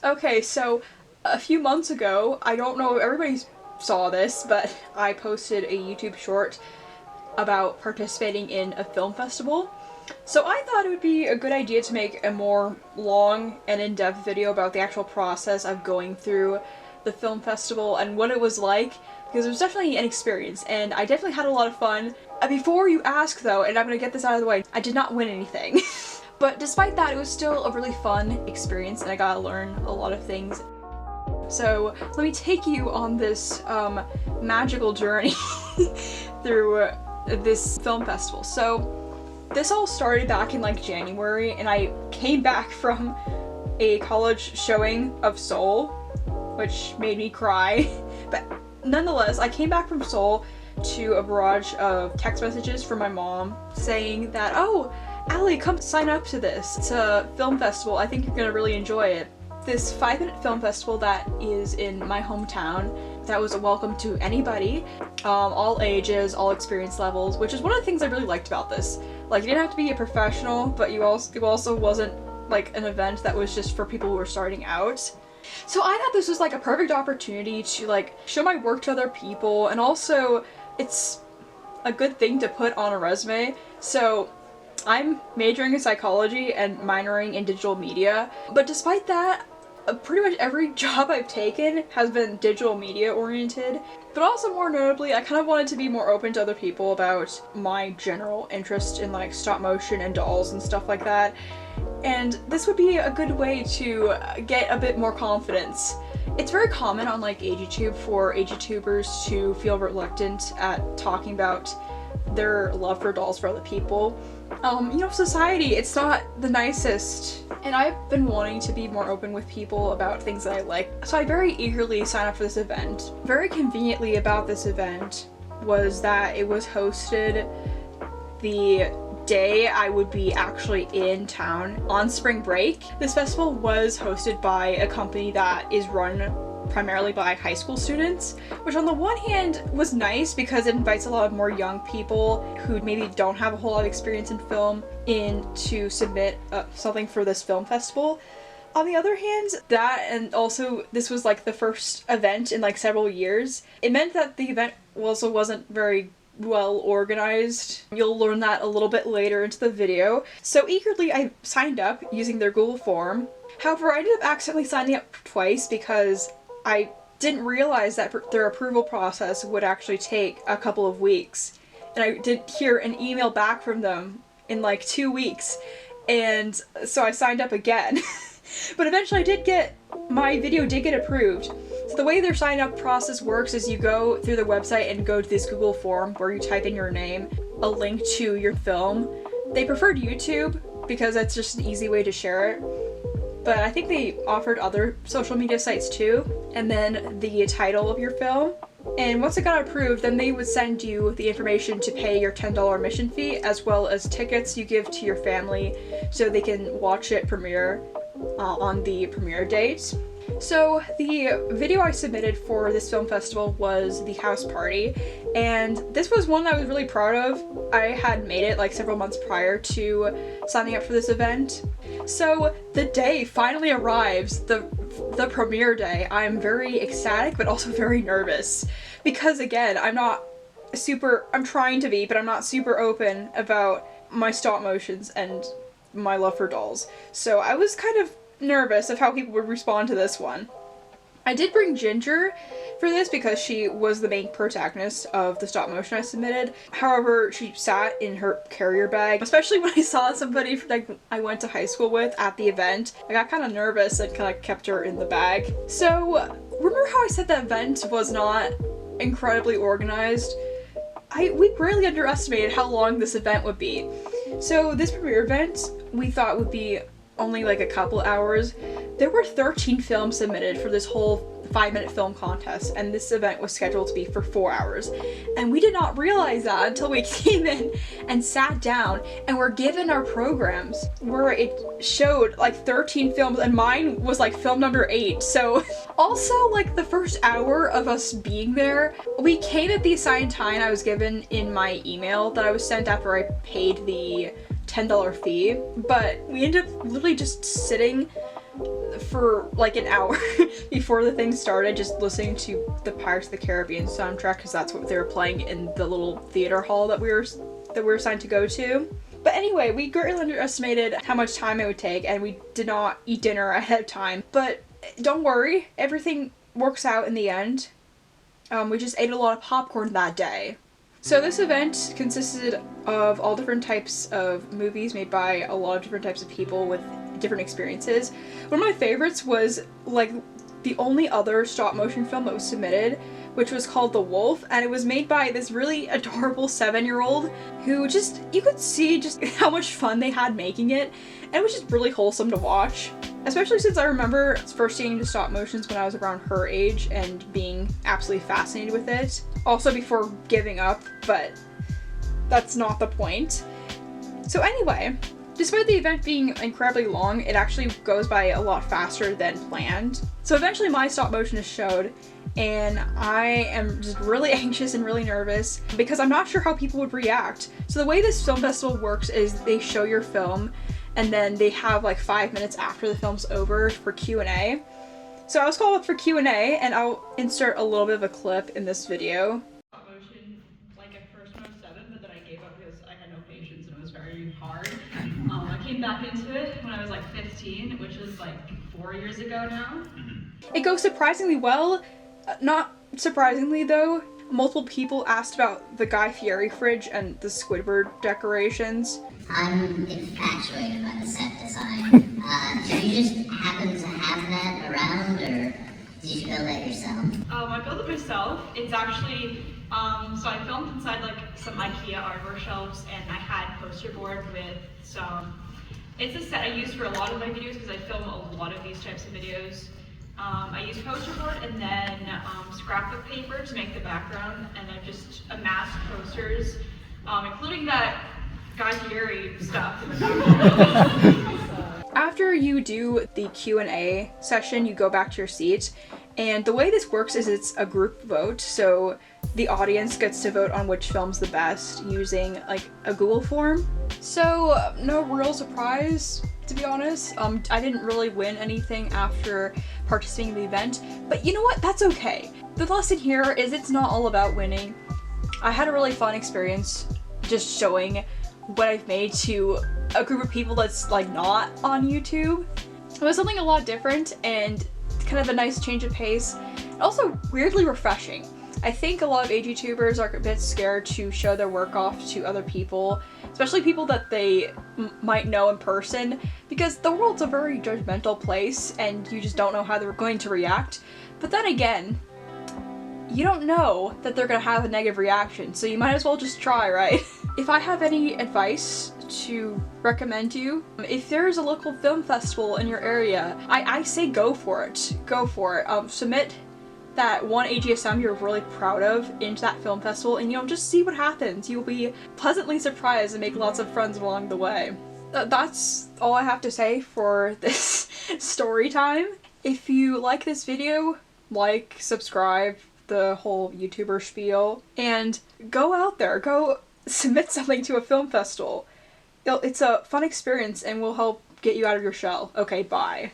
Okay, so a few months ago, I don't know if everybody saw this, but I posted a YouTube short about participating in a film festival. So I thought it would be a good idea to make a more long and in-depth video about the actual process of going through the film festival and what it was like, because it was definitely an experience, and I definitely had a lot of fun. Before you ask though, and I'm gonna get this out of the way, I did not win anything. But despite that, it was still a really fun experience, and I got to learn a lot of things. So let me take you on this magical journey through this film festival. So this all started back in like January, and I came back from a college showing of Soul, which made me cry. But nonetheless, I came back from Seoul to a barrage of text messages from my mom saying that, "Oh, Allie, come sign up to this. It's a film festival. I think you're gonna really enjoy it." This 5-minute film festival that is in my hometown that was a welcome to anybody, all ages, all experience levels, which is one of the things I really liked about this. Like, you didn't have to be a professional, but it also wasn't like an event that was just for people who were starting out. So I thought this was like a perfect opportunity to like show my work to other people, and also it's a good thing to put on a resume. So I'm majoring in psychology and minoring in digital media, but despite that, pretty much every job I've taken has been digital media oriented. But also, more notably, I kind of wanted to be more open to other people about my general interest in like stop motion and dolls and stuff like that. And this would be a good way to get a bit more confidence. It's very common on like AGTube for AGTubers to feel reluctant at talking about their love for dolls for other people. You know, society, it's not the nicest. And I've been wanting to be more open with people about things that I like. So I very eagerly signed up for this event. Very conveniently about this event was that it was hosted the day I would be actually in town on spring break. This festival was hosted by a company that is run primarily by high school students, which on the one hand was nice because it invites a lot of more young people who maybe don't have a whole lot of experience in film in to submit something for this film festival. On the other hand, that, and also this was like the first event in like several years, it meant that the event also wasn't very well organized. You'll learn that a little bit later into the video. So eagerly I signed up using their Google form. However, I ended up accidentally signing up twice because I didn't realize that their approval process would actually take a couple of weeks. And I didn't hear an email back from them in like 2 weeks. And so I signed up again. But eventually my video did get approved. So the way their sign up process works is you go through the website and go to this Google form where you type in your name, a link to your film. They preferred YouTube because that's just an easy way to share it. But I think they offered other social media sites too, and then the title of your film. And once it got approved, then they would send you the information to pay your $10 admission fee, as well as tickets you give to your family so they can watch it premiere on the premiere date. So the video I submitted for this film festival was the house party, and this was one I was really proud of. I had made it like several months prior to signing up for this event. So the day finally arrives, the premiere day. I'm very ecstatic but also very nervous because again, I'm trying to be, but I'm not super open about my stop motions and my love for dolls. So I was kind of nervous of how people would respond to this one. I did bring Ginger for this because she was the main protagonist of the stop motion I submitted. However, she sat in her carrier bag, especially when I saw somebody like I went to high school with at the event. I got kind of nervous and kind of kept her in the bag. So remember how I said the event was not incredibly organized? We greatly underestimated how long this event would be. So this premiere event we thought would be only like a couple hours. There were 13 films submitted for this whole 5-minute film contest, and this event was scheduled to be for 4 hours. And we did not realize that until we came in and sat down and were given our programs where it showed like 13 films, and mine was like film number 8. So also like the first hour of us being there, we came at the assigned time I was given in my email that I was sent after I paid the $10 fee, but we ended up literally just sitting for like an hour before the thing started, just listening to the Pirates of the Caribbean soundtrack, because that's what they were playing in the little theater hall that we were assigned to go to. But anyway, we greatly underestimated how much time it would take, and we did not eat dinner ahead of time. But don't worry, everything works out in the end. We just ate a lot of popcorn that day. So this event consisted of all different types of movies made by a lot of different types of people with different experiences. One of my favorites was like the only other stop motion film that was submitted, which was called The Wolf, and it was made by this really adorable 7-year-old who just, you could see just how much fun they had making it, and it was just really wholesome to watch. Especially since I remember first seeing the stop motions when I was around her age and being absolutely fascinated with it. Also before giving up, but that's not the point. So anyway, despite the event being incredibly long, it actually goes by a lot faster than planned. So eventually my stop motion is showed, and I am just really anxious and really nervous because I'm not sure how people would react. So the way this film festival works is they show your film, and then they have like 5 minutes after the film's over for Q&A. So I was called up for Q&A, and I'll insert a little bit of a clip in this video. Motion, like at first when I was 7, but then I gave up because I had no patience and it was very hard. I came back into it when I was like 15, which is like 4 years ago now. It goes surprisingly well. Not surprisingly though, multiple people asked about the Guy Fieri fridge and the Squidward decorations. I'm infatuated by the set design. Did you just happen to have that around, or did you build that yourself? I built it myself. It's actually, so I filmed inside like some IKEA artwork shelves, and I had poster board with some, it's a set I use for a lot of my videos because I film a lot of these types of videos. I use poster board and then scrapbook paper to make the background, and I've just amassed posters, including that Guy Fieri stuff. After you do the Q&A session, you go back to your seat, and the way this works is it's a group vote, so the audience gets to vote on which film's the best using like a Google form. So no real surprise, to be honest. I didn't really win anything after participating in the event, but you know what? That's okay. The lesson here is it's not all about winning. I had a really fun experience just showing what I've made to a group of people that's like not on YouTube. It was something a lot different and kind of a nice change of pace. Also weirdly refreshing. I think a lot of AGTubers are a bit scared to show their work off to other people, especially people that they might know in person, because the world's a very judgmental place and you just don't know how they're going to react. But then again, you don't know that they're gonna have a negative reaction, so you might as well just try, right? If I have any advice to recommend to you, if there's a local film festival in your area, I say go for it. Go for it. Submit that one AGSM you're really proud of into that film festival, and just see what happens. You'll be pleasantly surprised and make lots of friends along the way. That's all I have to say for this story time. If you like this video, like, subscribe, the whole YouTuber spiel, and go out there, go submit something to a film festival. It's a fun experience and will help get you out of your shell. Okay, bye.